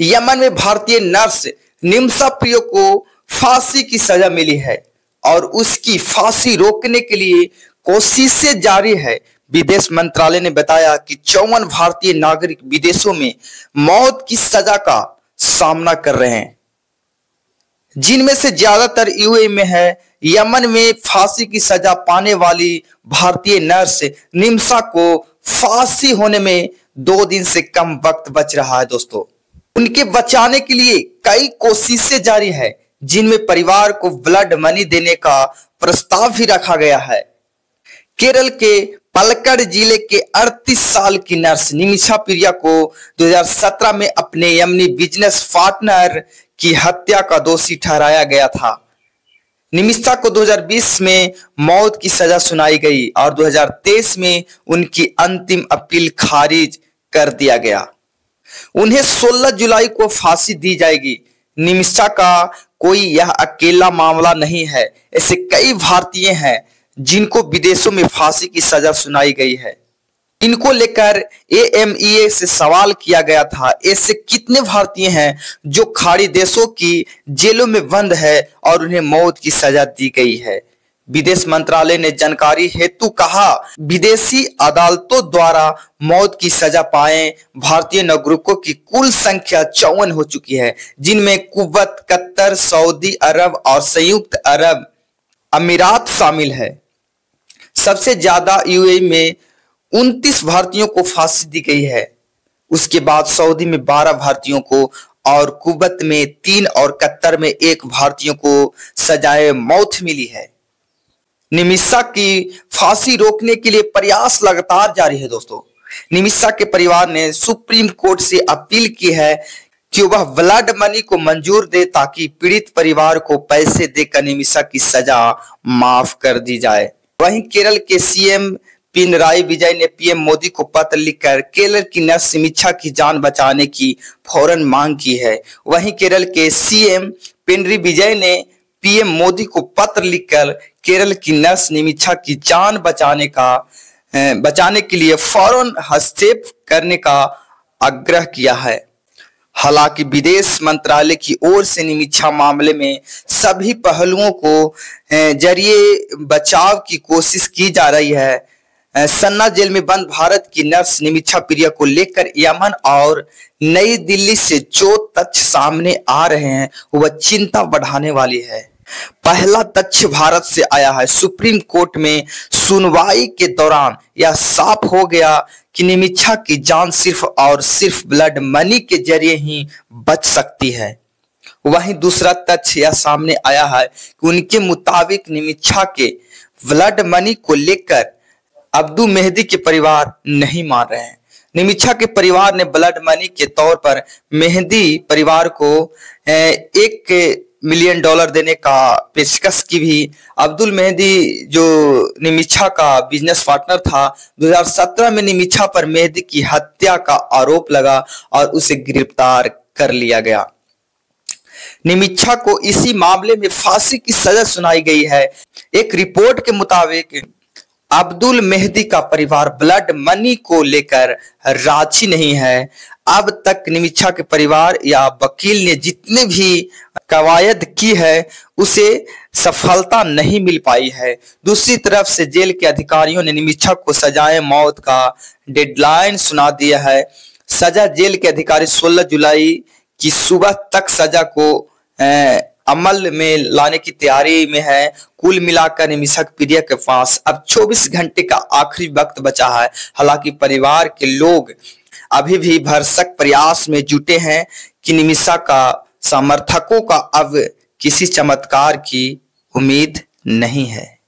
Yemen में भारतीय nurse Nimisha प्रिय को फांसी की सजा मिली है और उसकी फांसी रोकने के लिए कोशिशें जारी है। विदेश मंत्रालय ने बताया कि 54 भारतीय नागरिक विदेशों में मौत की सजा का सामना कर रहे हैं, जिनमें से ज्यादातर यूएई में है। यमन में फांसी की सजा पाने वाली भारतीय नर्स निमिषा को फांसी होने में 2 दिन से कम वक्त बच रहा है। दोस्तों, उनके बचाने के लिए कई कोशिशें जारी है, जिनमें परिवार को ब्लड मनी देने का प्रस्ताव भी रखा गया है। केरल के पलक्कड़ जिले के 38 साल की नर्स निमिषा प्रिया को 2017 में अपने यमनी बिजनेस पार्टनर की हत्या का दोषी ठहराया गया था। निमिषा को 2020 में मौत की सजा सुनाई गई और 2023 में उनकी अंतिम अपील खारिज कर दिया गया। उन्हें 16 जुलाई को फांसी दी जाएगी। निमिषा का कोई यह अकेला मामला नहीं है, ऐसे कई भारतीय हैं जिनको विदेशों में फांसी की सजा सुनाई गई है। इनको लेकर AMEA से सवाल किया गया था, ऐसे कितने भारतीय हैं जो खाड़ी देशों की जेलों में बंद है और उन्हें मौत की सजा दी गई है। विदेश मंत्रालय ने जानकारी हेतु कहा, विदेशी अदालतों द्वारा मौत की सजा पाए भारतीय नागरिकों की कुल संख्या 54 हो चुकी है, जिनमें कुवैत, कतर, सऊदी अरब और संयुक्त अरब अमीरात शामिल है। सबसे ज्यादा यूएई में 29 भारतीयों को फांसी दी गई है। उसके बाद सऊदी में 12 भारतीयों को और कुवैत में 3 और कतर में 1 भारतीयों को सजाए मौत मिली है। निमिषा की फांसी रोकने के लिए प्रयास लगातार जारी है। दोस्तों, निमिषा के परिवार ने सुप्रीम कोर्ट से अपील की है कि वह ब्लड मनी को मंजूर दे ताकि पीड़ित परिवार को पैसे देकर निमिषा की सजा माफ कर दी जाए। वहीं केरल के CM पिनराई विजय ने PM मोदी को पत्र लिखकर केरल की नर्स निमिषा की जान बचाने की फौरन मांग की है। वहीं केरल के CM पिनराई विजय ने PM मोदी को पत्र लिखकर केरल की नर्स निमिषा की जान बचाने के लिए फौरन हस्तक्षेप करने का आग्रह किया है। हालांकि विदेश मंत्रालय की ओर से निमिषा मामले में सभी पहलुओं को जरिए बचाव की कोशिश की जा रही है। सन्ना जेल में बंद भारत की नर्स निमिषा प्रिया को लेकर यमन और नई दिल्ली से जो तथ्य सामने आ रहे हैं वह चिंता बढ़ाने वाली है। पहला तथ्य भारत से आया है। सुप्रीम कोर्ट में सुनवाई के दौरान यह साफ हो गया कि निमिषा की जान सिर्फ और सिर्फ ब्लड मनी के जरिए ही बच सकती है। वहीं दूसरा तथ्य यह सामने आया है कि उनके मुताबिक निमिषा के ब्लड मनी को लेकर अब्दुल मेहदी के परिवार नहीं मान रहे हैं। निमिषा के परिवार ने ब्लड मनी के तौर पर मेहदी परिवार को $1 मिलियन देने का पेशकश की भी। अब्दुल मेहदी जो निमिषा का बिजनेस पार्टनर था, 2017 में निमिषा पर मेहदी की हत्या का आरोप लगा और उसे गिरफ्तार कर लिया गया। निमिषा को इसी मामले में फांसी की सजा सुनाई गई है। एक रिपोर्ट के मुताबिक अब्दुल मेहदी का परिवार ब्लड मनी को लेकर राजी नहीं है। अब तक निमिषा के परिवार या वकील ने जितने भी कवायद की है उसे सफलता नहीं मिल पाई है। दूसरी तरफ से जेल के अधिकारियों ने निमिषा को सजाए मौत का डेडलाइन सुना दिया है। सजा जेल के अधिकारी 16 जुलाई की सुबह तक सजा को अमल में लाने की तैयारी में है। कुल मिलाकर निमिषा प्रिया के पास अब 24 घंटे का आखिरी वक्त बचा है। हालांकि परिवार के लोग अभी भी भरसक प्रयास में जुटे हैं कि निमिषा का समर्थकों का अब किसी चमत्कार की उम्मीद नहीं है।